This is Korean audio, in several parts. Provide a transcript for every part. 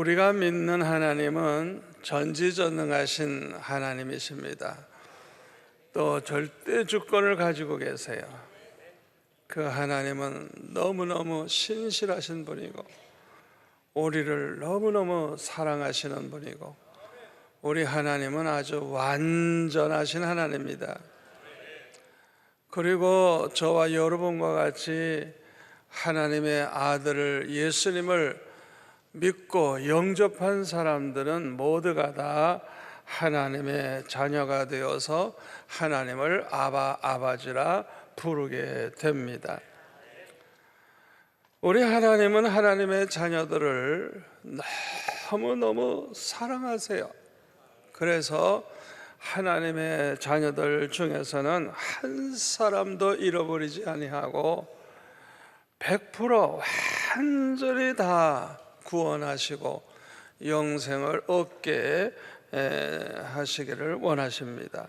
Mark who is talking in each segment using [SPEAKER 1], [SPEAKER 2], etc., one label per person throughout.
[SPEAKER 1] 우리가 믿는 하나님은 전지전능하신 하나님이십니다. 또 절대 주권을 가지고 계세요. 그 하나님은 너무너무 신실하신 분이고 우리를 너무너무 사랑하시는 분이고 우리 하나님은 아주 완전하신 하나님입니다. 그리고 저와 여러분과 같이 하나님의 아들을 예수님을 믿고 영접한 사람들은 모두가 다 하나님의 자녀가 되어서 하나님을 아바, 아버지라 부르게 됩니다. 우리 하나님은 하나님의 자녀들을 너무너무 사랑하세요. 그래서 하나님의 자녀들 중에서는 한 사람도 잃어버리지 아니하고 100% 완전히 다 구원하시고 영생을 얻게 하시기를 원하십니다.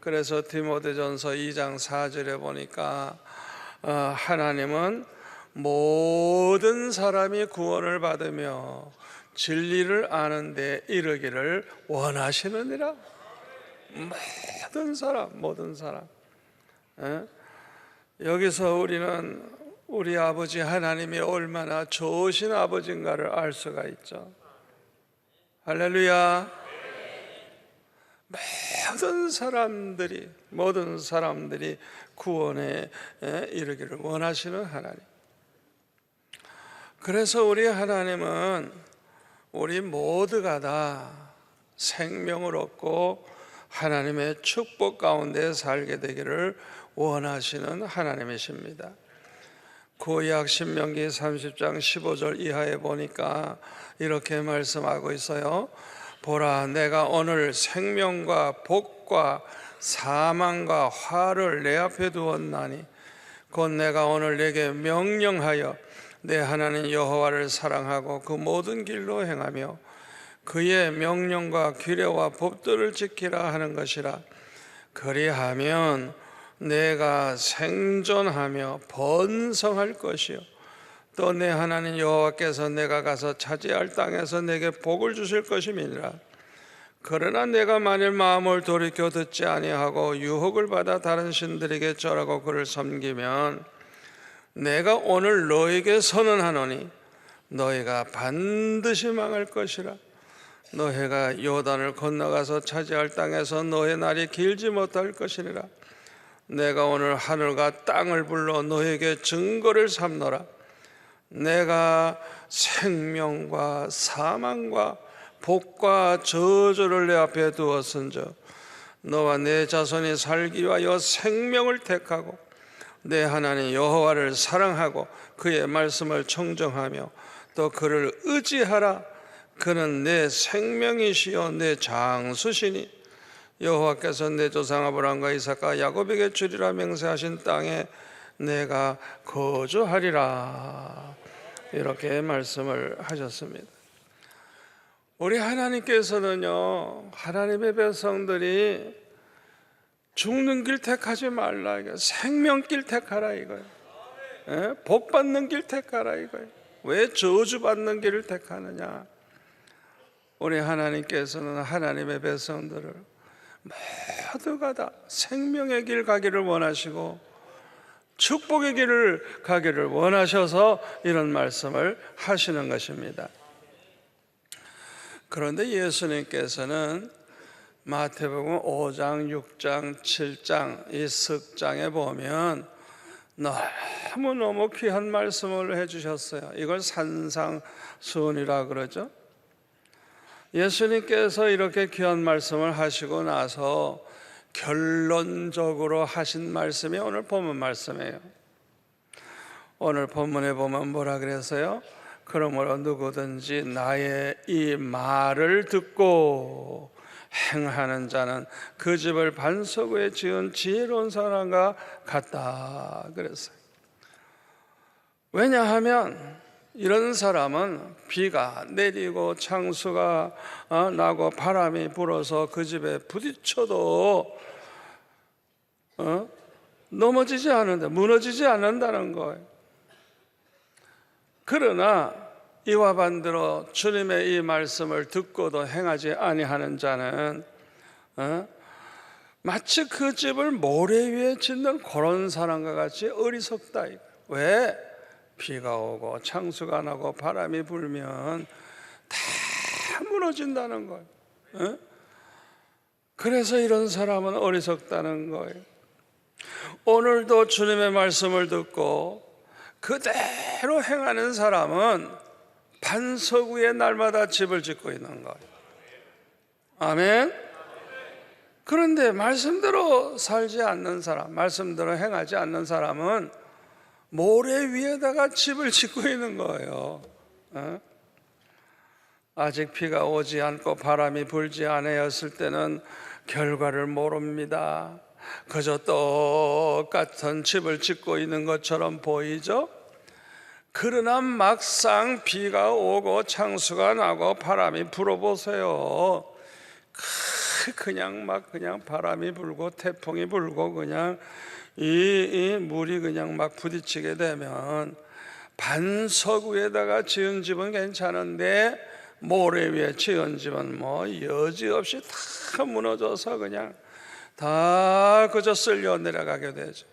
[SPEAKER 1] 그래서 디모데전서 2장 4절에 보니까 하나님은 모든 사람이 구원을 받으며 진리를 아는 데 이르기를 원하시느니라. 모든 사람. 여기서 우리는 우리 아버지 하나님이 얼마나 좋으신 아버지인가를 알 수가 있죠. 할렐루야. 모든 사람들이 구원에 이르기를 원하시는 하나님. 그래서 우리 하나님은 우리 모두가 다 생명을 얻고 하나님의 축복 가운데 살게 되기를 원하시는 하나님이십니다. 구약 신명기 30장 15절 이하에 보니까 이렇게 말씀하고 있어요. 보라, 내가 오늘 생명과 복과 사망과 화를 내 앞에 두었나니 곧 내가 오늘 내게 명령하여 내 하나님 여호와를 사랑하고 그 모든 길로 행하며 그의 명령과 규례와 법도를 지키라 하는 것이라. 그리하면 내가 생존하며 번성할 것이요 또 내 하나님 여호와께서 내가 가서 차지할 땅에서 내게 복을 주실 것임이니라. 그러나 내가 만일 마음을 돌이켜 듣지 아니하고 유혹을 받아 다른 신들에게 절하고 그를 섬기면 내가 오늘 너에게 선언하노니 너희가 반드시 망할 것이라. 너희가 요단을 건너가서 차지할 땅에서 너의 날이 길지 못할 것이니라. 내가 오늘 하늘과 땅을 불러 너에게 증거를 삼노라. 내가 생명과 사망과 복과 저주를 내 앞에 두었은즉 너와 내 자손이 살기 위하여 생명을 택하고 내 하나님 여호와를 사랑하고 그의 말씀을 청정하며 또 그를 의지하라. 그는 내 생명이시요 내 장수시니 여호와께서 내 조상 아브라함과 이삭과 야곱에게 주리라 맹세하신 땅에 내가 거주하리라. 이렇게 말씀을 하셨습니다. 우리 하나님께서는요, 하나님의 백성들이 죽는 길 택하지 말라 이거예요. 생명길 택하라 이거예요. 복 받는 길 택하라 이거예요. 왜 저주 받는 길을 택하느냐? 우리 하나님께서는 하나님의 백성들을 모두가 다 생명의 길 가기를 원하시고 축복의 길을 가기를 원하셔서 이런 말씀을 하시는 것입니다. 그런데 예수님께서는 마태복음 5장, 6장, 7장 이 석장에 보면 너무너무 귀한 말씀을 해주셨어요. 이걸 산상수훈이라 그러죠. 예수님께서 이렇게 귀한 말씀을 하시고 나서 결론적으로 하신 말씀이 오늘 본문 말씀이에요. 오늘 본문에 보면 뭐라 그랬어요? 그러므로 누구든지 나의 이 말을 듣고 행하는 자는 그 집을 반석 위에 지은 지혜로운 사람과 같다 그랬어요. 왜냐하면 이런 사람은 비가 내리고 창수가 나고 바람이 불어서 그 집에 부딪혀도 무너지지 않는다는 거예요. 그러나 이와 반대로 주님의 이 말씀을 듣고도 행하지 아니하는 자는 마치 그 집을 모래 위에 짓는 그런 사람과 같이 어리석다. 왜? 비가 오고 창수가 나고 바람이 불면 다 무너진다는 거예요. 그래서 이런 사람은 어리석다는 거예요. 오늘도 주님의 말씀을 듣고 그대로 행하는 사람은 반석 위에 날마다 집을 짓고 있는 거예요. 아멘. 그런데 말씀대로 살지 않는 사람, 말씀대로 행하지 않는 사람은 모래 위에다가 집을 짓고 있는 거예요. 아직 비가 오지 않고 바람이 불지 않았을 때는 결과를 모릅니다. 그저 똑같은 집을 짓고 있는 것처럼 보이죠? 그러나 막상 비가 오고 창수가 나고 바람이 불어보세요. 그냥 바람이 불고 태풍이 불고 그냥 이 물이 그냥 막 부딪히게 되면 반석 위에다가 지은 집은 괜찮은데 모래 위에 지은 집은 뭐 여지없이 다 무너져서 그냥 다 그저 쓸려 내려가게 되죠.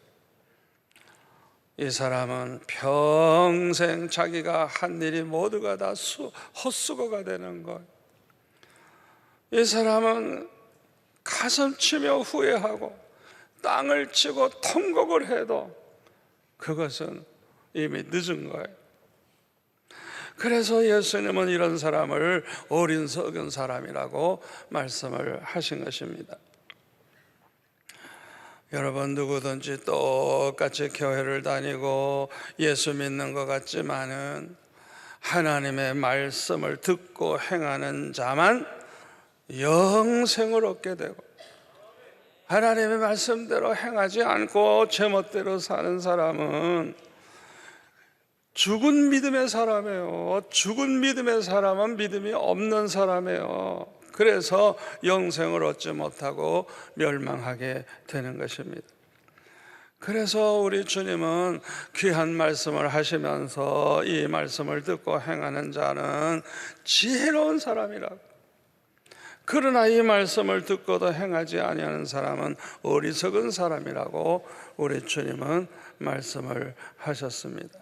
[SPEAKER 1] 이 사람은 평생 자기가 한 일이 모두가 다 헛수고가 되는 거예요. 이 사람은 가슴 치며 후회하고 땅을 치고 통곡을 해도 그것은 이미 늦은 거예요. 그래서 예수님은 이런 사람을 어리석은 사람이라고 말씀을 하신 것입니다. 여러분, 누구든지 똑같이 교회를 다니고 예수 믿는 것 같지만은 하나님의 말씀을 듣고 행하는 자만 영생을 얻게 되고, 하나님의 말씀대로 행하지 않고 제멋대로 사는 사람은 죽은 믿음의 사람이에요. 죽은 믿음의 사람은 믿음이 없는 사람이에요. 그래서 영생을 얻지 못하고 멸망하게 되는 것입니다. 그래서 우리 주님은 귀한 말씀을 하시면서 이 말씀을 듣고 행하는 자는 지혜로운 사람이라고, 그러나 이 말씀을 듣고도 행하지 아니하는 사람은 어리석은 사람이라고 우리 주님은 말씀을 하셨습니다.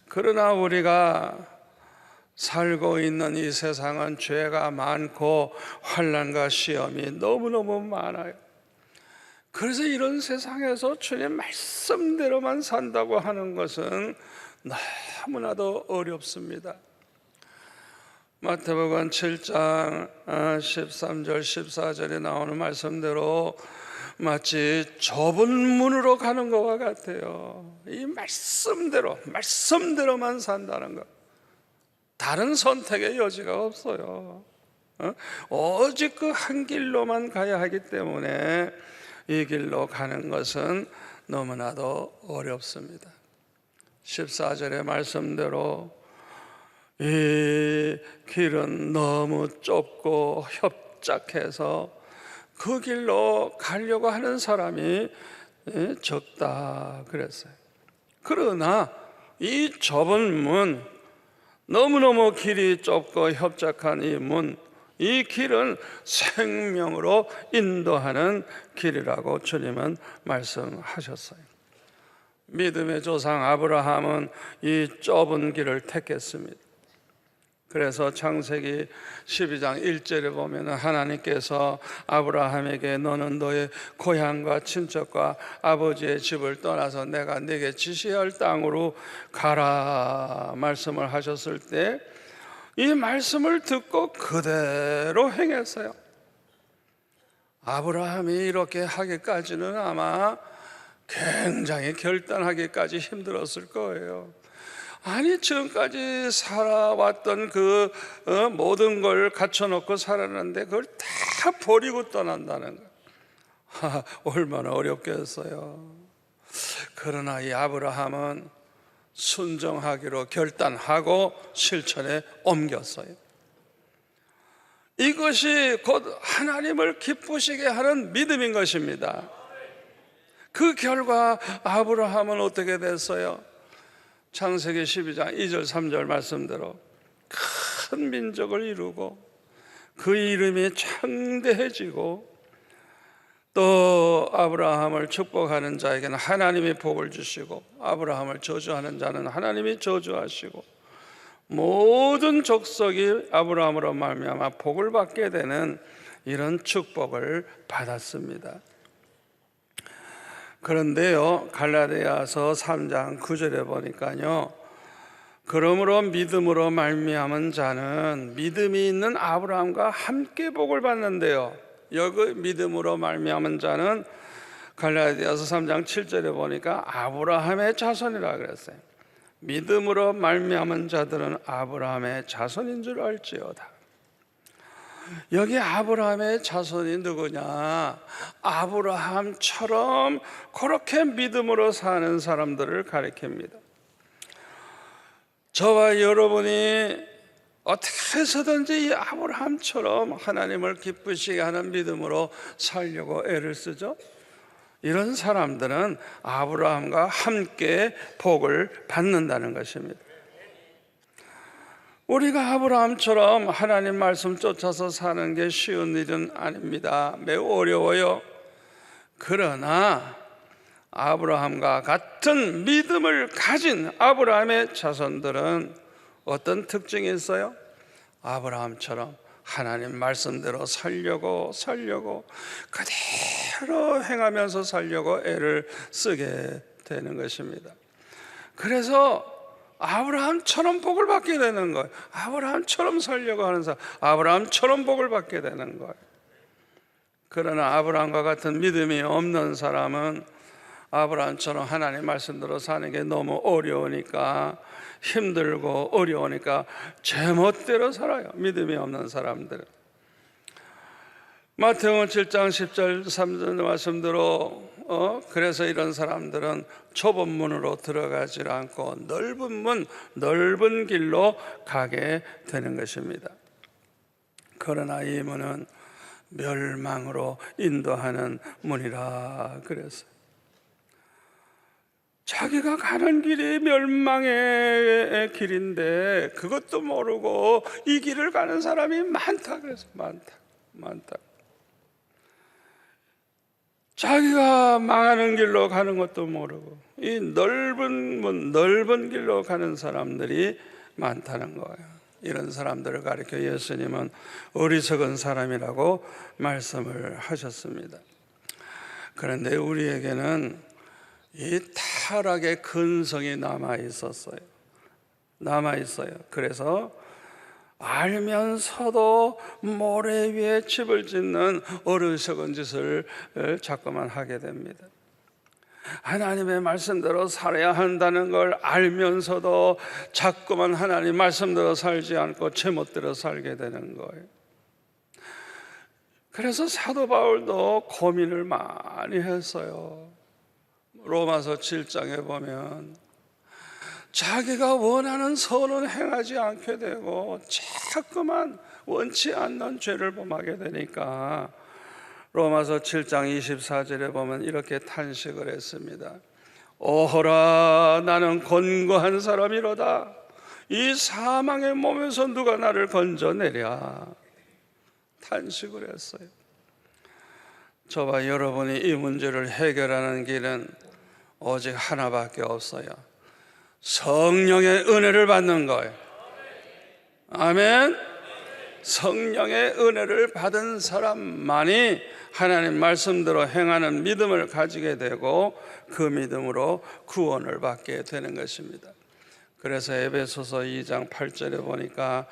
[SPEAKER 1] 그러나 우리가 살고 있는 이 세상은 죄가 많고 환난과 시험이 너무너무 많아요. 그래서 이런 세상에서 주님 말씀대로만 산다고 하는 것은 너무나도 어렵습니다. 마태복음 7장 13절 14절에 나오는 말씀대로 마치 좁은 문으로 가는 것과 같아요. 이 말씀대로만 산다는 것, 다른 선택의 여지가 없어요. 오직 그 한 길로만 가야 하기 때문에 이 길로 가는 것은 너무나도 어렵습니다. 14절의 말씀대로 이 길은 너무 좁고 협착해서 그 길로 가려고 하는 사람이 적다 그랬어요. 그러나 이 좁은 문, 너무너무 길이 좁고 협착한 이 문, 이 길은 생명으로 인도하는 길이라고 주님은 말씀하셨어요. 믿음의 조상 아브라함은 이 좁은 길을 택했습니다. 그래서 창세기 12장 1절에 보면 하나님께서 아브라함에게 너는 너의 고향과 친척과 아버지의 집을 떠나서 내가 네게 지시할 땅으로 가라 말씀을 하셨을 때 이 말씀을 듣고 그대로 행했어요. 아브라함이 이렇게 하기까지는 아마 굉장히 결단하기까지 힘들었을 거예요. 아니, 지금까지 살아왔던 그 모든 걸 갖춰놓고 살았는데 그걸 다 버리고 떠난다는 거, 얼마나 어렵겠어요. 그러나 이 아브라함은 순종하기로 결단하고 실천에 옮겼어요. 이것이 곧 하나님을 기쁘시게 하는 믿음인 것입니다. 그 결과 아브라함은 어떻게 됐어요? 창세기 12장 2절 3절 말씀대로 큰 민족을 이루고 그 이름이 창대해지고 또 아브라함을 축복하는 자에게는 하나님이 복을 주시고 아브라함을 저주하는 자는 하나님이 저주하시고 모든 족속이 아브라함으로 말미암아 복을 받게 되는 이런 축복을 받았습니다. 그런데요, 갈라디아서 3장 9절에 보니까요, 그러므로 믿음으로 말미암은 자는 믿음이 있는 아브라함과 함께 복을 받는데요, 여기 믿음으로 말미암은 자는 갈라디아서 3장 7절에 보니까 아브라함의 자손이라 그랬어요. 믿음으로 말미암은 자들은 아브라함의 자손인 줄 알지어다. 여기 아브라함의 자손이 누구냐? 아브라함처럼 그렇게 믿음으로 사는 사람들을 가리킵니다. 저와 여러분이 어떻게 해서든지 이 아브라함처럼 하나님을 기쁘시게 하는 믿음으로 살려고 애를 쓰죠. 이런 사람들은 아브라함과 함께 복을 받는다는 것입니다. 우리가 아브라함처럼 하나님 말씀 쫓아서 사는 게 쉬운 일은 아닙니다. 매우 어려워요. 그러나 아브라함과 같은 믿음을 가진 아브라함의 자손들은 어떤 특징이 있어요? 아브라함처럼 하나님 말씀대로 살려고 그대로 행하면서 살려고 애를 쓰게 되는 것입니다. 그래서 아브라함처럼 복을 받게 되는 거예요. 아브라함처럼 살려고 하는 사람, 아브라함처럼 복을 받게 되는 거예요. 그러나 아브라함과 같은 믿음이 없는 사람은 아브라함처럼 하나님 말씀대로 사는 게 너무 어려우니까, 힘들고 어려우니까 제멋대로 살아요. 믿음이 없는 사람들은. 마태복음 7장 10절 3절 말씀대로 그래서 이런 사람들은 좁은 문으로 들어가지 않고 넓은 문, 넓은 길로 가게 되는 것입니다. 그러나 이 문은 멸망으로 인도하는 문이라 그랬어요. 자기가 가는 길이 멸망의 길인데 그것도 모르고 이 길을 가는 사람이 많다 그래서 많다. 자기가 망하는 길로 가는 것도 모르고 이 넓은 문, 넓은 길로 가는 사람들이 많다는 거예요. 이런 사람들을 가리켜 예수님은 어리석은 사람이라고 말씀을 하셨습니다. 그런데 우리에게는 이 타락의 근성이 남아 있어요. 그래서 알면서도 모래 위에 집을 짓는 어리석은 짓을 자꾸만 하게 됩니다. 하나님의 말씀대로 살아야 한다는 걸 알면서도 자꾸만 하나님 말씀대로 살지 않고 제멋대로 살게 되는 거예요. 그래서 사도 바울도 고민을 많이 했어요. 로마서 7장에 보면 자기가 원하는 선은 행하지 않게 되고 자꾸만 원치 않는 죄를 범하게 되니까 로마서 7장 24절에 보면 이렇게 탄식을 했습니다. 오호라 나는 곤고한 사람이로다. 이 사망의 몸에서 누가 나를 건져내랴. 탄식을 했어요. 저와 여러분이 이 문제를 해결하는 길은 오직 하나밖에 없어요. 성령의 은혜를 받는 거예요. 아멘. 성령의 은혜를 받은 사람만이 하나님 말씀대로 행하는 믿음을 가지게 되고 그 믿음으로 구원을 받게 되는 것입니다. 그래서 에베소서 2장 8절에 보니까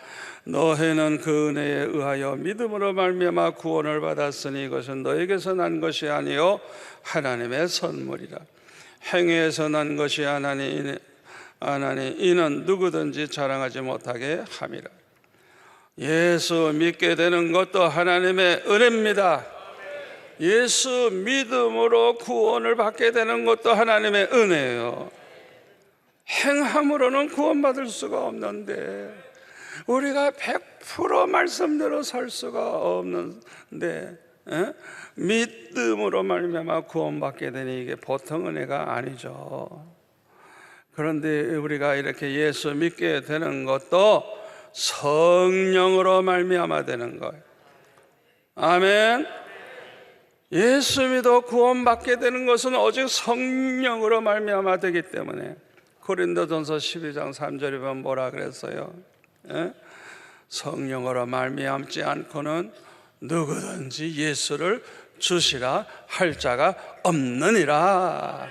[SPEAKER 1] 너희는 그 은혜에 의하여 믿음으로 말미암아 구원을 받았으니 이것은 너에게서 난 것이 아니요 하나님의 선물이라. 행위에서 난 것이 아나니 이는 누구든지 자랑하지 못하게 함이라. 예수 믿게 되는 것도 하나님의 은혜입니다. 예수 믿음으로 구원을 받게 되는 것도 하나님의 은혜예요. 행함으로는 구원받을 수가 없는데 우리가 100% 말씀대로 살 수가 없는데 믿음으로 말미암아 구원받게 되니 이게 보통 은혜가 아니죠. 그런데 우리가 이렇게 예수 믿게 되는 것도 성령으로 말미암아 되는 거예요. 아멘. 예수 믿어 구원받게 되는 것은 오직 성령으로 말미암아 되기 때문에 고린도전서 12장 3절에 보면 뭐라 그랬어요? 성령으로 말미암지 않고는 누구든지 예수를 주시라 할 자가 없느니라.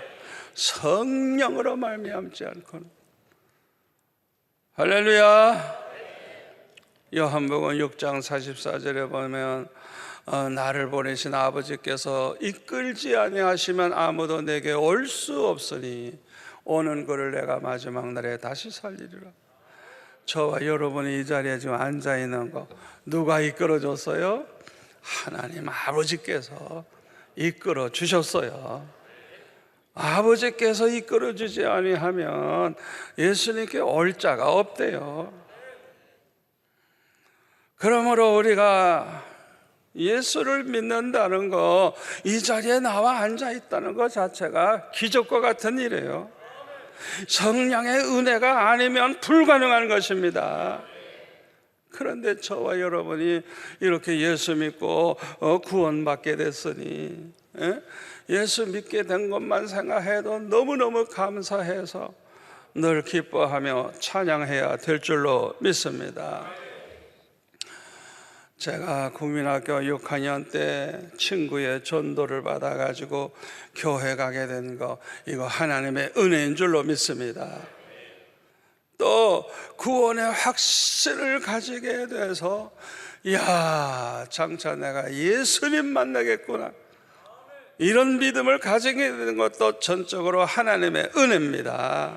[SPEAKER 1] 성령으로 말미암지 않고는. 할렐루야. 요한복음 6장 44절에 보면 나를 보내신 아버지께서 이끌지 아니하시면 아무도 내게 올 수 없으니 오는 그를 내가 마지막 날에 다시 살리리라. 저와 여러분이 이 자리에 지금 앉아 있는 거 누가 이끌어 줬어요? 하나님 아버지께서 이끌어 주셨어요. 아버지께서 이끌어 주지 아니하면 예수님께 올 자가 없대요. 그러므로 우리가 예수를 믿는다는 거, 이 자리에 나와 앉아 있다는 것 자체가 기적과 같은 일이에요. 성령의 은혜가 아니면 불가능한 것입니다. 그런데 저와 여러분이 이렇게 예수 믿고 구원받게 됐으니 예수 믿게 된 것만 생각해도 너무너무 감사해서 늘 기뻐하며 찬양해야 될 줄로 믿습니다. 제가 국민학교 6학년 때 친구의 전도를 받아가지고 교회 가게 된 거, 이거 하나님의 은혜인 줄로 믿습니다. 또 구원의 확신을 가지게 돼서 이야, 장차 내가 예수님 만나겠구나, 이런 믿음을 가지게 되는 것도 전적으로 하나님의 은혜입니다.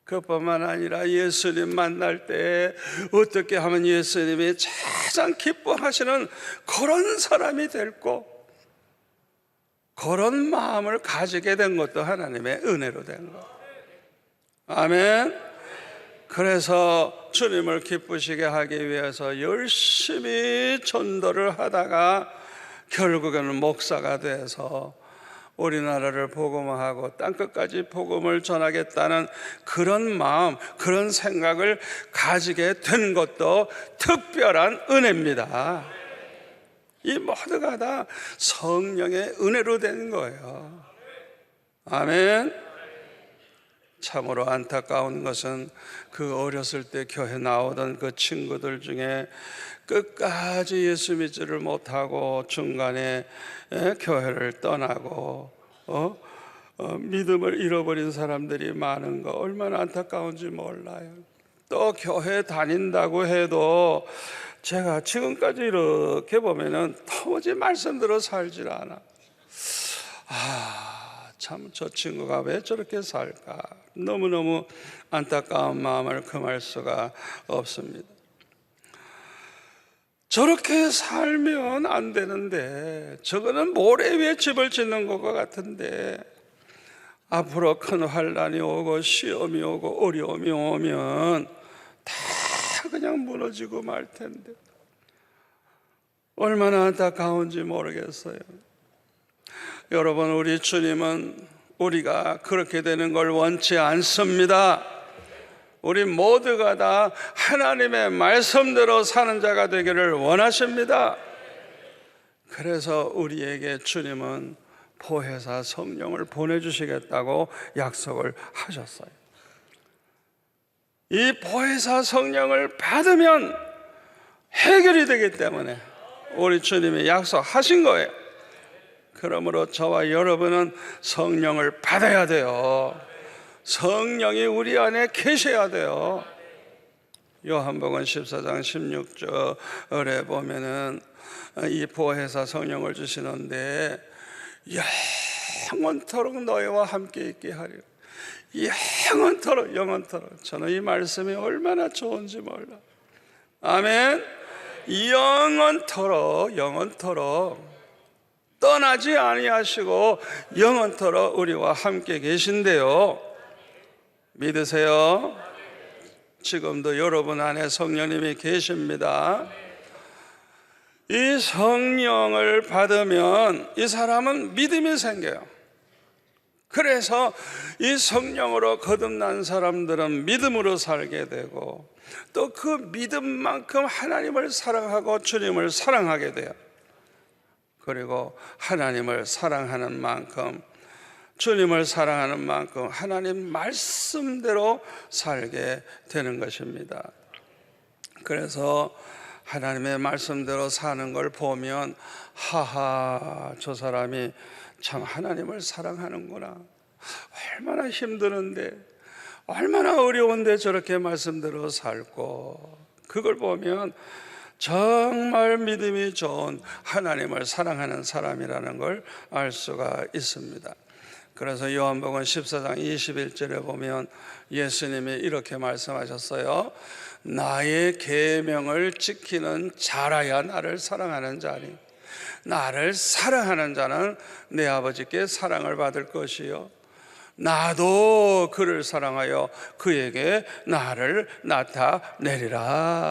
[SPEAKER 1] 그뿐만 아니라 예수님 만날 때 어떻게 하면 예수님이 가장 기뻐하시는 그런 사람이 됐고, 그런 마음을 가지게 된 것도 하나님의 은혜로 된 것. 아멘. 그래서 주님을 기쁘시게 하기 위해서 열심히 전도를 하다가 결국에는 목사가 돼서 우리나라를 복음화하고 땅끝까지 복음을 전하겠다는 그런 마음, 그런 생각을 가지게 된 것도 특별한 은혜입니다. 이 모두가 다 성령의 은혜로 된 거예요. 아멘. 참으로 안타까운 것은 그 어렸을 때 교회 나오던 그 친구들 중에 끝까지 예수 믿지를 못하고 중간에 교회를 떠나고 믿음을 잃어버린 사람들이 많은 거 얼마나 안타까운지 몰라요. 또 교회 다닌다고 해도 제가 지금까지 이렇게 보면은 도무지 말씀대로 살질 않아. 참 저 친구가 왜 저렇게 살까, 너무너무 안타까운 마음을 금할 수가 없습니다. 저렇게 살면 안 되는데, 저거는 모래 위에 집을 짓는 것과 같은데, 앞으로 큰 환난이 오고 시험이 오고 어려움이 오면 다 그냥 무너지고 말 텐데 얼마나 안타까운지 모르겠어요. 여러분, 우리 주님은 우리가 그렇게 되는 걸 원치 않습니다. 우리 모두가 다 하나님의 말씀대로 사는 자가 되기를 원하십니다. 그래서 우리에게 주님은 보혜사 성령을 보내주시겠다고 약속을 하셨어요. 이 보혜사 성령을 받으면 해결이 되기 때문에 우리 주님이 약속하신 거예요. 그러므로 저와 여러분은 성령을 받아야 돼요. 성령이 우리 안에 계셔야 돼요. 요한복음 14장 16절에 보면은 이 보혜사 성령을 주시는데 영원토록 너희와 함께 있게 하리라. 영원토록. 저는 이 말씀이 얼마나 좋은지 몰라. 아멘. 영원토록 떠나지 아니하시고 영원토록 우리와 함께 계신데요. 믿으세요? 지금도 여러분 안에 성령님이 계십니다. 이 성령을 받으면 이 사람은 믿음이 생겨요. 그래서 이 성령으로 거듭난 사람들은 믿음으로 살게 되고 또 그 믿음만큼 하나님을 사랑하고 주님을 사랑하게 돼요. 그리고 하나님을 사랑하는 만큼, 주님을 사랑하는 만큼 하나님 말씀대로 살게 되는 것입니다. 그래서 하나님의 말씀대로 사는 걸 보면 하하, 저 사람이 참 하나님을 사랑하는구나, 얼마나 힘드는데 얼마나 어려운데 저렇게 말씀대로 살고, 그걸 보면 정말 믿음이 좋은 하나님을 사랑하는 사람이라는 걸 알 수가 있습니다. 그래서 요한복음 14장 21절에 보면 예수님이 이렇게 말씀하셨어요. 나의 계명을 지키는 자라야 나를 사랑하는 자니, 나를 사랑하는 자는 내 아버지께 사랑을 받을 것이요, 나도 그를 사랑하여 그에게 나를 나타내리라.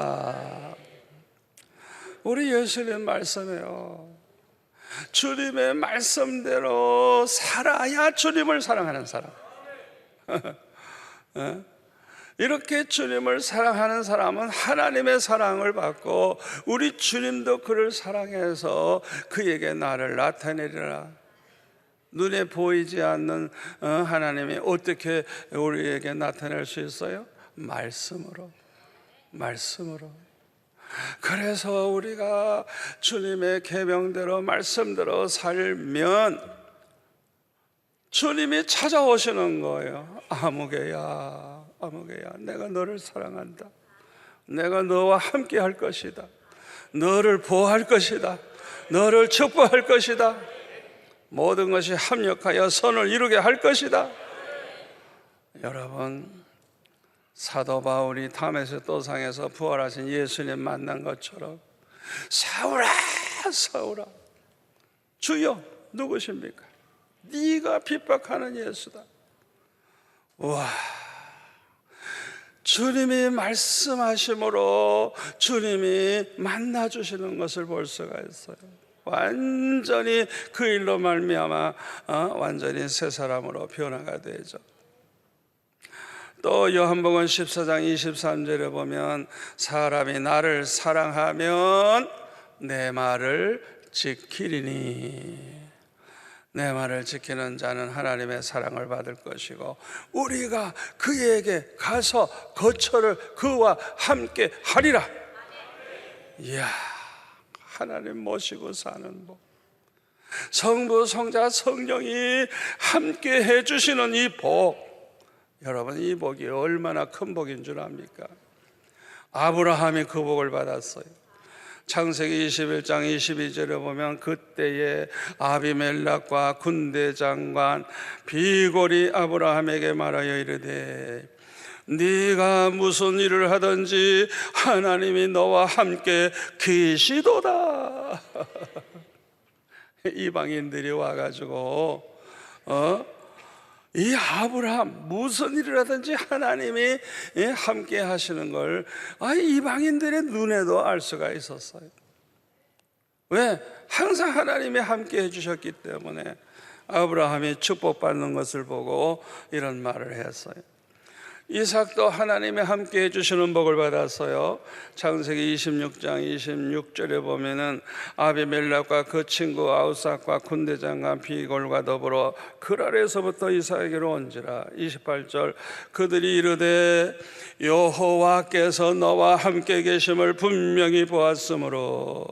[SPEAKER 1] 우리 예수님 말씀이에요. 주님의 말씀대로 살아야 주님을 사랑하는 사람. 이렇게 주님을 사랑하는 사람은 하나님의 사랑을 받고 우리 주님도 그를 사랑해서 그에게 나를 나타내리라. 눈에 보이지 않는 하나님이 어떻게 우리에게 나타낼 수 있어요? 말씀으로. 그래서 우리가 주님의 계명대로 말씀대로 살면 주님이 찾아오시는 거예요. 아무개야, 내가 너를 사랑한다. 내가 너와 함께 할 것이다. 너를 보호할 것이다. 너를 축복할 것이다. 모든 것이 합력하여 선을 이루게 할 것이다. 여러분, 사도 바울이 다메섹 도상에서 부활하신 예수님 만난 것처럼 사울아, 주여 누구십니까? 네가 핍박하는 예수다. 와, 주님이 말씀하심으로 주님이 만나주시는 것을 볼 수가 있어요. 완전히 그 일로 말미암아 완전히 새 사람으로 변화가 되죠. 또 요한복음 14장 23절에 보면 사람이 나를 사랑하면 내 말을 지키리니, 내 말을 지키는 자는 하나님의 사랑을 받을 것이고 우리가 그에게 가서 거처를 그와 함께 하리라. 이야, 하나님 모시고 사는 복, 성부, 성자, 성령이 함께 해주시는 이 복, 여러분, 이 복이 얼마나 큰 복인 줄 압니까? 아브라함이 그 복을 받았어요. 창세기 21장 22절에 보면 그때에 아비멜렉과 군대 장관 비골이 아브라함에게 말하여 이르되 네가 무슨 일을 하든지 하나님이 너와 함께 계시도다. 이방인들이 와가지고 이 아브라함 무슨 일을 하든지 하나님이 함께 하시는 걸 이방인들의 눈에도 알 수가 있었어요. 왜? 항상 하나님이 함께 해주셨기 때문에 아브라함이 축복받는 것을 보고 이런 말을 했어요. 이삭도 하나님이 함께 해주시는 복을 받았어요. 창세기 26장 26절에 보면은 아비멜렉과 그 친구 아우삭과 군대장관 비골과 더불어 그랄에서부터 이삭에게로 온지라. 28절 그들이 이르되 여호와께서 너와 함께 계심을 분명히 보았으므로.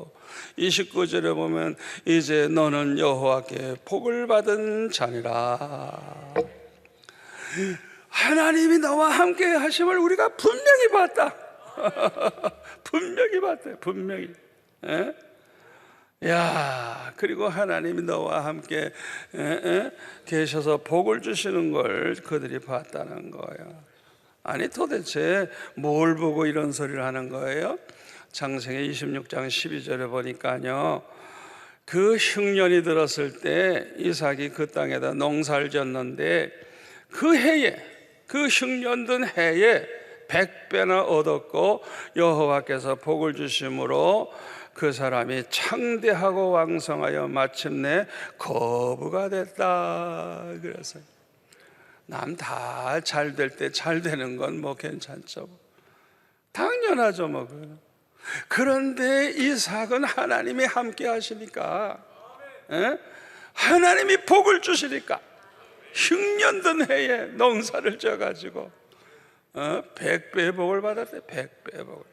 [SPEAKER 1] 29절에 보면 이제 너는 여호와께 복을 받은 자니라. 하나님이 너와 함께 하심을 우리가 분명히 봤다. 분명히 봤대요. 분명히. 야, 그리고 하나님이 너와 함께 계셔서 복을 주시는 걸 그들이 봤다는 거예요. 아니 도대체 뭘 보고 이런 소리를 하는 거예요? 창세기 26장 12절에 보니까요, 그 흉년이 들었을 때 이삭이 그 땅에다 농사를 졌는데 그 해에, 그 흉년든 해에 100배나 얻었고 여호와께서 복을 주심으로 그 사람이 창대하고 왕성하여 마침내 거부가 됐다. 그래서 남 다 잘 될 때 잘 되는 건 뭐 괜찮죠. 당연하죠 뭐. 그런데 이삭은 하나님이 함께 하시니까, 하나님이 복을 주시니까 흉년든 해에 농사를 져가지고 100배의 복을 받았대. 100배의 복을.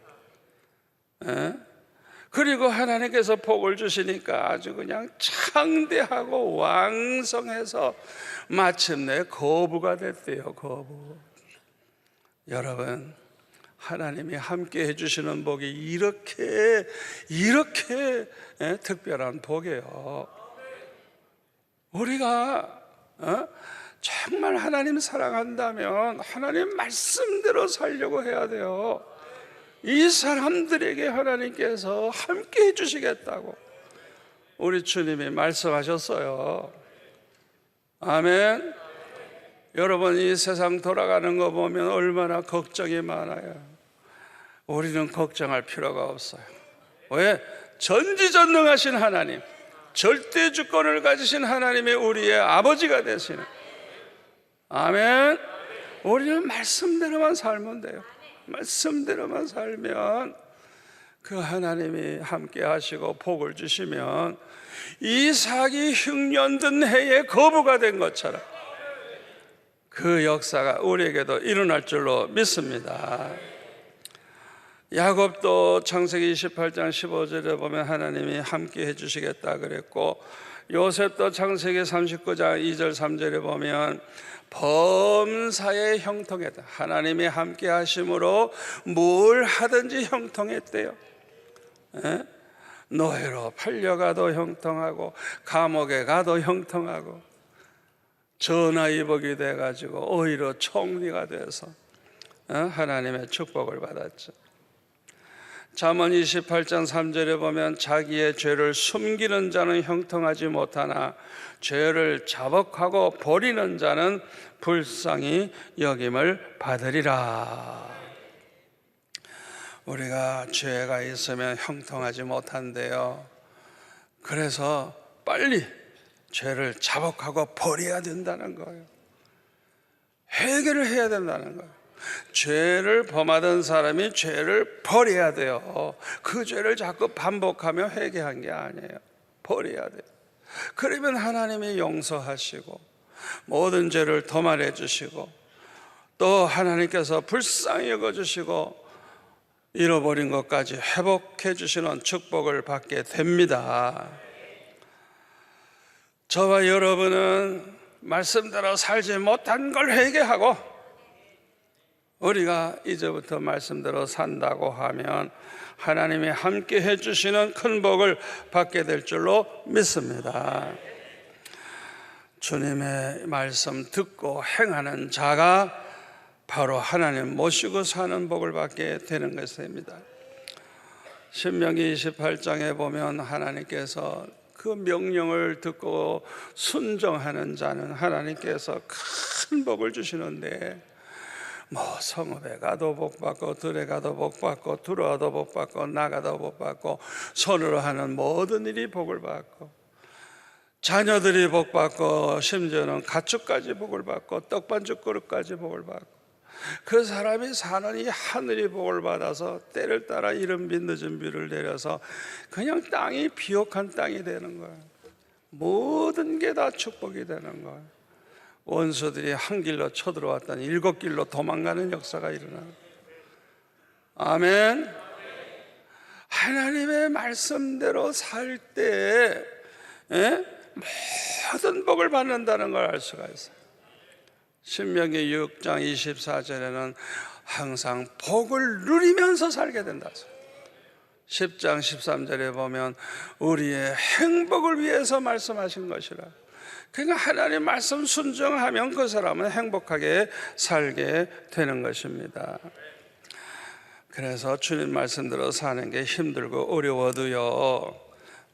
[SPEAKER 1] 그리고 하나님께서 복을 주시니까 아주 그냥 창대하고 왕성해서 마침내 거부가 됐대요. 거부. 여러분, 하나님이 함께 해주시는 복이 이렇게 특별한 복이에요. 우리가 정말 하나님 사랑한다면 하나님 말씀대로 살려고 해야 돼요. 이 사람들에게 하나님께서 함께 해주시겠다고 우리 주님이 말씀하셨어요. 아멘. 여러분, 이 세상 돌아가는 거 보면 얼마나 걱정이 많아요. 우리는 걱정할 필요가 없어요. 왜? 전지전능하신 하나님, 절대 주권을 가지신 하나님이 우리의 아버지가 되시는, 아멘. 우리는 말씀대로만 살면 돼요. 말씀대로만 살면 그 하나님이 함께 하시고 복을 주시면 이삭이 흉년든 해에 거부가 된 것처럼 그 역사가 우리에게도 일어날 줄로 믿습니다. 야곱도 창세기 28장 15절에 보면 하나님이 함께 해주시겠다 그랬고, 요셉도 창세기 39장 2절 3절에 보면 범사에 형통했다. 하나님이 함께 하심으로 뭘 하든지 형통했대요. 노예로 팔려가도 형통하고, 감옥에 가도 형통하고, 전화위복이 돼가지고 오히려 총리가 돼서 하나님의 축복을 받았죠. 잠언 28장 3절에 보면 자기의 죄를 숨기는 자는 형통하지 못하나 죄를 자복하고 버리는 자는 불쌍히 여김을 받으리라. 우리가 죄가 있으면 형통하지 못한대요. 그래서 빨리 죄를 자복하고 버려야 된다는 거예요. 해결을 해야 된다는 거예요. 죄를 범하던 사람이 죄를 버려야 돼요. 그 죄를 자꾸 반복하며 회개한 게 아니에요. 버려야 돼요. 그러면 하나님이 용서하시고 모든 죄를 도말해 주시고 또 하나님께서 불쌍히 여겨주시고 잃어버린 것까지 회복해 주시는 축복을 받게 됩니다. 저와 여러분은 말씀대로 살지 못한 걸 회개하고 우리가 이제부터 말씀대로 산다고 하면 하나님이 함께 해주시는 큰 복을 받게 될 줄로 믿습니다. 주님의 말씀 듣고 행하는 자가 바로 하나님 모시고 사는 복을 받게 되는 것입니다. 신명기 28장에 보면 하나님께서 그 명령을 듣고 순종하는 자는 하나님께서 큰 복을 주시는데, 뭐 성읍에 가도 복받고 들에 가도 복받고 들어와도 복받고 나가도 복받고 손으로 하는 모든 일이 복을 받고 자녀들이 복받고 심지어는 가축까지 복을 받고 떡반죽 그릇까지 복을 받고 그 사람이 사는 이 하늘이 복을 받아서 때를 따라 이른 비 늦은 비를 내려서 그냥 땅이 비옥한 땅이 되는 거예요. 모든 게 다 축복이 되는 거예요. 원수들이 한 길로 쳐들어왔더니 7길로 도망가는 역사가 일어나요. 아멘. 하나님의 말씀대로 살 때 모든 복을 받는다는 걸 알 수가 있어요. 신명기 6장 24절에는 항상 복을 누리면서 살게 된다. 10장 13절에 보면 우리의 행복을 위해서 말씀하신 것이라. 그러니까 하나님 말씀 순종하면 그 사람은 행복하게 살게 되는 것입니다. 그래서 주님 말씀대로 사는 게 힘들고 어려워도요,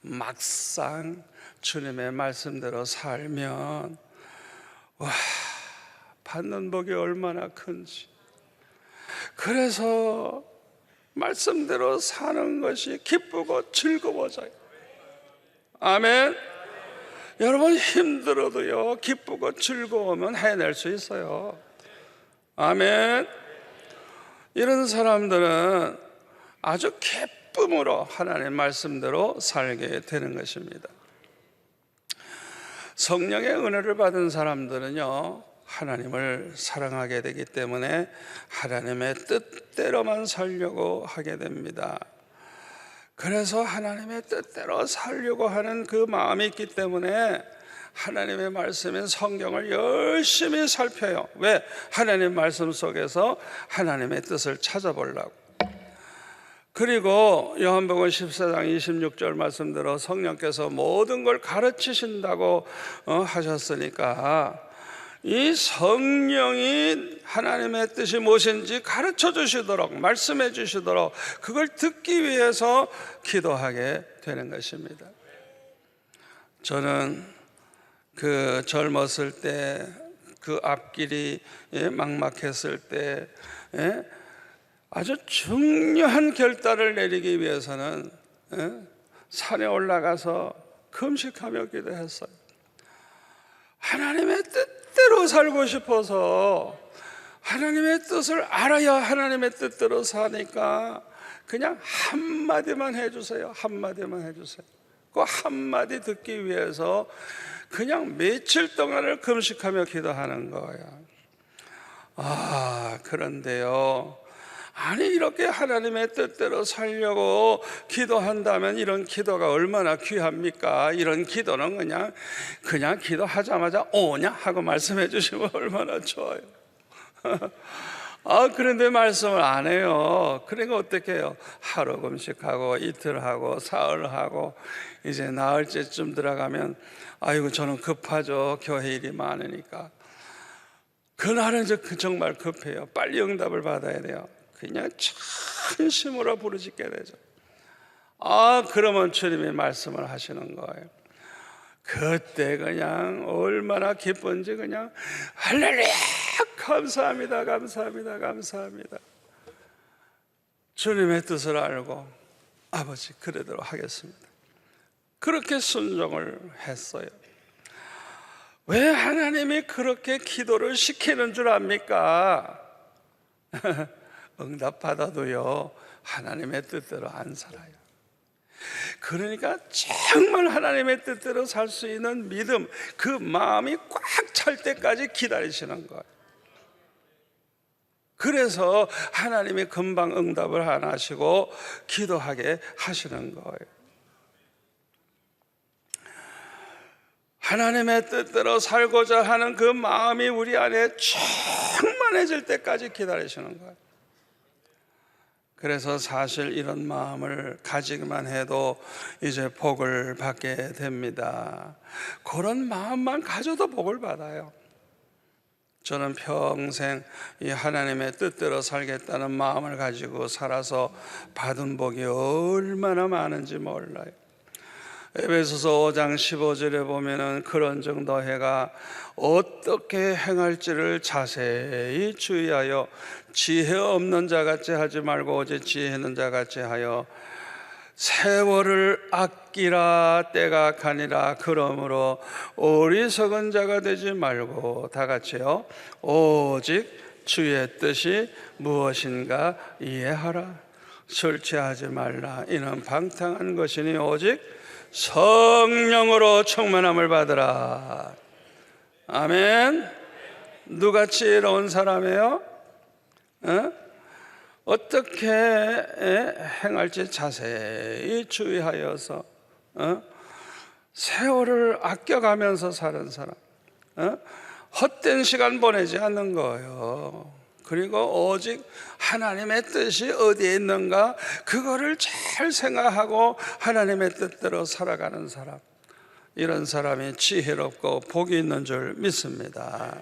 [SPEAKER 1] 막상 주님의 말씀대로 살면 와, 받는 복이 얼마나 큰지. 그래서 말씀대로 사는 것이 기쁘고 즐거워져요. 아멘. 여러분 힘들어도요, 기쁘고 즐거우면 해낼 수 있어요. 아멘. 이런 사람들은 아주 기쁨으로 하나님의 말씀대로 살게 되는 것입니다. 성령의 은혜를 받은 사람들은요, 하나님을 사랑하게 되기 때문에 하나님의 뜻대로만 살려고 하게 됩니다. 그래서 하나님의 뜻대로 살려고 하는 그 마음이 있기 때문에 하나님의 말씀인 성경을 열심히 살펴요. 왜? 하나님의 말씀 속에서 하나님의 뜻을 찾아보려고. 그리고 요한복음 14장 26절 말씀대로 성령께서 모든 걸 가르치신다고 하셨으니까 이 성령이 하나님의 뜻이 무엇인지 가르쳐 주시도록, 말씀해 주시도록 그걸 듣기 위해서 기도하게 되는 것입니다. 저는 그 젊었을 때, 그 앞길이 막막했을 때 아주 중요한 결단을 내리기 위해서는 산에 올라가서 금식하며 기도했어요. 하나님의 뜻대로 살고 싶어서 하나님의 뜻을 알아야 하나님의 뜻대로 사니까 그냥 한마디만 해주세요. 한마디만 해주세요. 그 한마디 듣기 위해서 그냥 며칠 동안을 금식하며 기도하는 거예요. 그런데요, 아니 이렇게 하나님의 뜻대로 살려고 기도한다면 이런 기도가 얼마나 귀합니까? 이런 기도는 그냥 기도하자마자 오냐 하고 말씀해 주시면 얼마나 좋아요. 그런데 말씀을 안 해요. 그러니까 어떻게 해요? 하루 금식하고 이틀하고 사흘하고 이제 나흘째쯤 들어가면 아이고 저는 급하죠. 교회 일이 많으니까. 그날은 정말 급해요. 빨리 응답을 받아야 돼요. 그냥 전심으로 부르짖게 되죠. 그러면 주님이 말씀을 하시는 거예요. 그때 그냥 얼마나 기쁜지 그냥 할렐루야 감사합니다 감사합니다 감사합니다. 주님의 뜻을 알고 아버지 그러도록 하겠습니다. 그렇게 순종을 했어요. 왜 하나님이 그렇게 기도를 시키는 줄 압니까? 응답받아도요 하나님의 뜻대로 안 살아요. 그러니까 정말 하나님의 뜻대로 살 수 있는 믿음, 그 마음이 꽉 찰 때까지 기다리시는 거예요. 그래서 하나님이 금방 응답을 안 하시고 기도하게 하시는 거예요. 하나님의 뜻대로 살고자 하는 그 마음이 우리 안에 충만해질 때까지 기다리시는 거예요. 그래서 사실 이런 마음을 가지기만 해도 이제 복을 받게 됩니다. 그런 마음만 가져도 복을 받아요. 저는 평생 이 하나님의 뜻대로 살겠다는 마음을 가지고 살아서 받은 복이 얼마나 많은지 몰라요. 에베소서 5장 15절에 보면은 그런즉 너희가 어떻게 행할지를 자세히 주의하여 지혜 없는 자같이 하지 말고 오직 지혜 있는 자같이 하여 세월을 아끼라 때가 가니라. 그러므로 어리석은 자가 되지 말고 다 같이요 오직 주의 뜻이 무엇인가 이해하라. 술취하지 말라. 이는 방탕한 것이니 오직 성령으로 충만함을 받으라. 아멘. 누가 지혜로운 사람이에요? 어떻게 행할지 자세히 주의하여서 세월을 아껴가면서 사는 사람, 헛된 시간 보내지 않는 거예요. 그리고 오직 하나님의 뜻이 어디에 있는가 그거를 잘 생각하고 하나님의 뜻대로 살아가는 사람, 이런 사람이 지혜롭고 복이 있는 줄 믿습니다.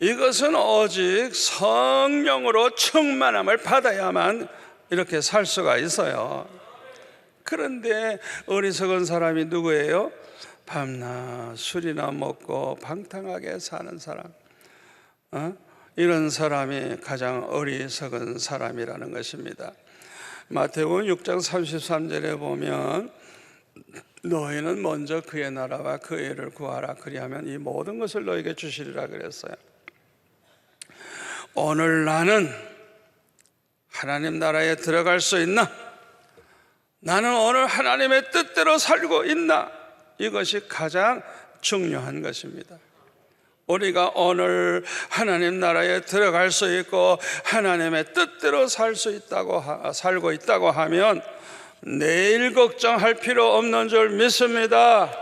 [SPEAKER 1] 이것은 오직 성령으로 충만함을 받아야만 이렇게 살 수가 있어요. 그런데 어리석은 사람이 누구예요? 밤낮 술이나 먹고 방탕하게 사는 사람, 이런 사람이 가장 어리석은 사람이라는 것입니다. 마태복음 6장 33절에 보면 너희는 먼저 그의 나라와 그의 의를 구하라. 그리하면 이 모든 것을 너에게 주시리라 그랬어요. 오늘 나는 하나님 나라에 들어갈 수 있나? 나는 오늘 하나님의 뜻대로 살고 있나? 이것이 가장 중요한 것입니다. 우리가 오늘 하나님 나라에 들어갈 수 있고 하나님의 뜻대로 살고 있다고 하면 내일 걱정할 필요 없는 줄 믿습니다.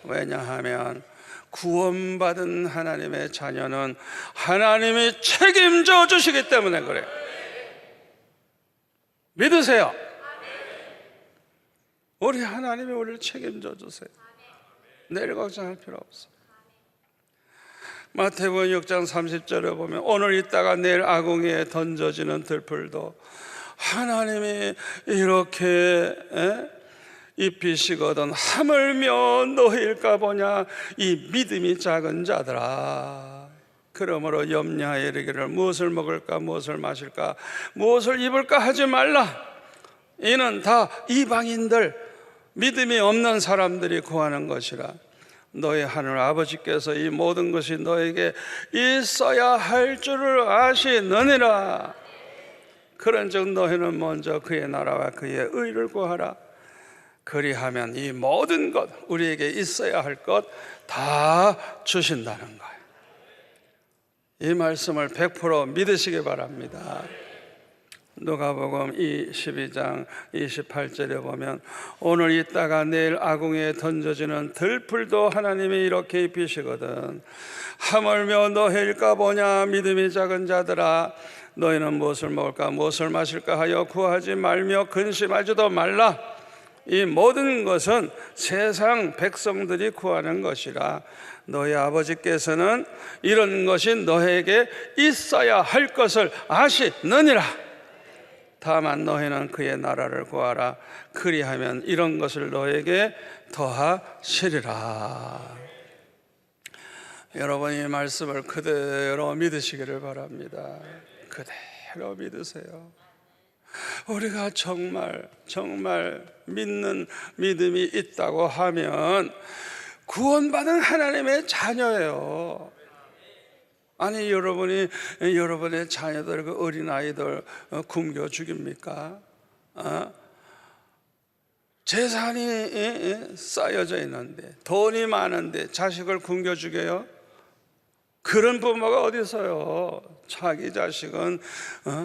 [SPEAKER 1] 왜냐하면 구원받은 하나님의 자녀는 하나님이 책임져 주시기 때문에 그래요. 믿으세요. 우리 하나님이 우리를 책임져 주세요. 내일 걱정할 필요 없어요. 마태복음 6장 30절에 보면 오늘 있다가 내일 아궁이에 던져지는 들풀도 하나님이 이렇게 입히시거든 하물며 너희일까 보냐. 이 믿음이 작은 자들아, 그러므로 염려하여 이르기를 무엇을 먹을까 무엇을 마실까 무엇을 입을까 하지 말라. 이는 다 이방인들, 믿음이 없는 사람들이 구하는 것이라. 너희 하늘 아버지께서 이 모든 것이 너에게 있어야 할 줄을 아시느니라. 그런즉 너희는 먼저 그의 나라와 그의 의를 구하라. 그리하면 이 모든 것, 우리에게 있어야 할 것 다 주신다는 거예요. 이 말씀을 100% 믿으시기 바랍니다. 누가복음 12장 28절에 보면 오늘 있다가 내일 아궁이에 던져지는 들풀도 하나님이 이렇게 입히시거든 하물며 너희일까 보냐. 믿음이 작은 자들아, 너희는 무엇을 먹을까 무엇을 마실까 하여 구하지 말며 근심하지도 말라. 이 모든 것은 세상 백성들이 구하는 것이라. 너희 아버지께서는 이런 것이 너에게 있어야 할 것을 아시느니라. 다만 너희는 그의 나라를 구하라. 그리하면 이런 것을 너에게 더하시리라. 여러분, 이 말씀을 그대로 믿으시기를 바랍니다. 그대로 믿으세요. 우리가 정말 믿는 믿음이 있다고 하면 구원받은 하나님의 자녀예요. 아니, 여러분의 자녀들, 그 어린아이들 굶겨 죽입니까? 재산이 쌓여져 있는데, 돈이 많은데 자식을 굶겨 죽여요? 그런 부모가 어디 있어요? 자기 자식은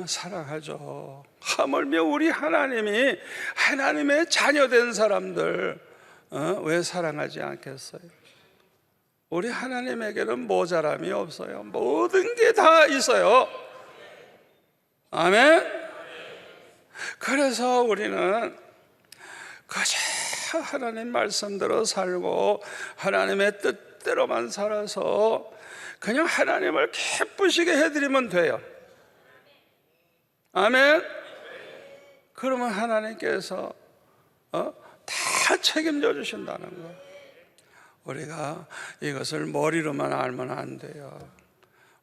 [SPEAKER 1] 사랑하죠. 하물며 우리 하나님이 하나님의 자녀된 사람들 왜 사랑하지 않겠어요? 우리 하나님에게는 모자람이 없어요. 모든 게 다 있어요. 아멘. 그래서 우리는 가장 하나님 말씀대로 살고 하나님의 뜻대로만 살아서 그냥 하나님을 기쁘시게 해드리면 돼요. 아멘. 그러면 하나님께서 다 책임져 주신다는 거예요. 우리가 이것을 머리로만 알면 안 돼요.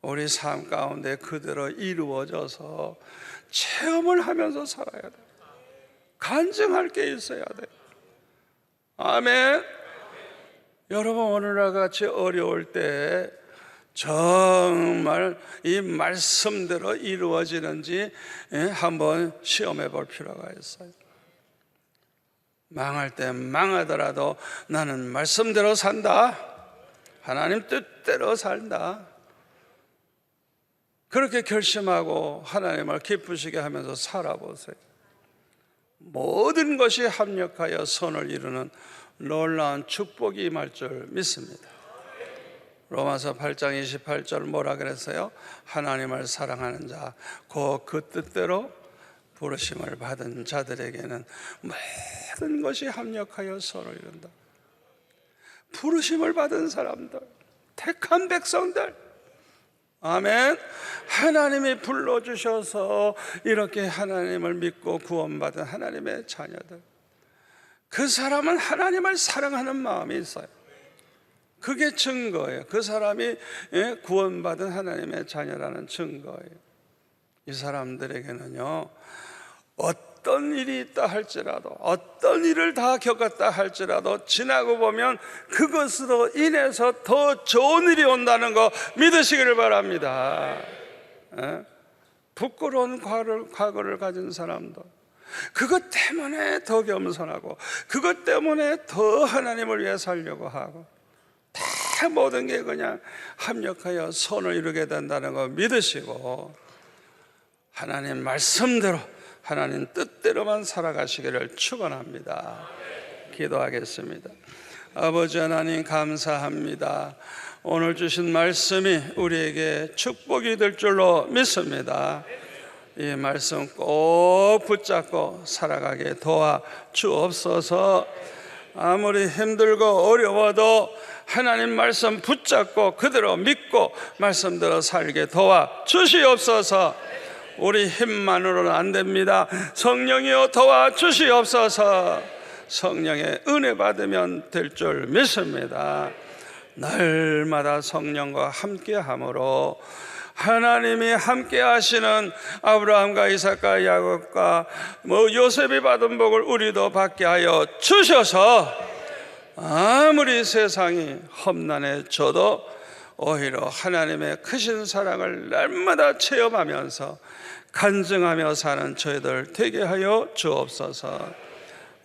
[SPEAKER 1] 우리 삶 가운데 그대로 이루어져서 체험을 하면서 살아야 돼요. 간증할 게 있어야 돼요. 아멘. 여러분, 오늘날 같이 어려울 때 정말 이 말씀대로 이루어지는지 한번 시험해 볼 필요가 있어요. 망할 때 망하더라도 나는 말씀대로 산다. 하나님 뜻대로 산다. 그렇게 결심하고 하나님을 기쁘시게 하면서 살아보세요. 모든 것이 합력하여 선을 이루는 놀라운 축복이 임할 줄 믿습니다. 로마서 8장 28절 뭐라 그랬어요? 하나님을 사랑하는 자, 곧 그 뜻대로 부르심을 받은 자들에게는 모든 것이 합력하여 선을 이룬다. 부르심을 받은 사람들, 택한 백성들, 아멘. 하나님이 불러주셔서 이렇게 하나님을 믿고 구원받은 하나님의 자녀들, 그 사람은 하나님을 사랑하는 마음이 있어요. 그게 증거예요. 그 사람이 구원받은 하나님의 자녀라는 증거예요. 이 사람들에게는요, 어떤 어떤 일이 있다 할지라도, 어떤 일을 다 겪었다 할지라도 지나고 보면 그것으로 인해서 더 좋은 일이 온다는 거 믿으시기를 바랍니다. 부끄러운 과거를 가진 사람도 그것 때문에 더 겸손하고, 그것 때문에 더 하나님을 위해 살려고 하고, 다 모든 게 그냥 합력하여 선을 이루게 된다는 거 믿으시고, 하나님 말씀대로 하나님 뜻대로만 살아가시기를 축원합니다. 기도하겠습니다. 아버지 하나님, 감사합니다. 오늘 주신 말씀이 우리에게 축복이 될 줄로 믿습니다. 이 말씀 꼭 붙잡고 살아가게 도와 주옵소서. 아무리 힘들고 어려워도 하나님 말씀 붙잡고 그대로 믿고 말씀대로 살게 도와 주시옵소서. 우리 힘만으로는 안 됩니다. 성령이여 도와 주시옵소서. 성령의 은혜 받으면 될 줄 믿습니다. 날마다 성령과 함께함으로 하나님이 함께 하시는 아브라함과 이삭과 야곱과 요셉이 받은 복을 우리도 받게 하여 주셔서, 아무리 세상이 험난해져도 오히려 하나님의 크신 사랑을 날마다 체험하면서 간증하며 사는 저희들 되게 하여 주옵소서.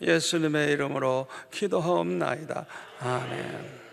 [SPEAKER 1] 예수님의 이름으로 기도하옵나이다. 아멘.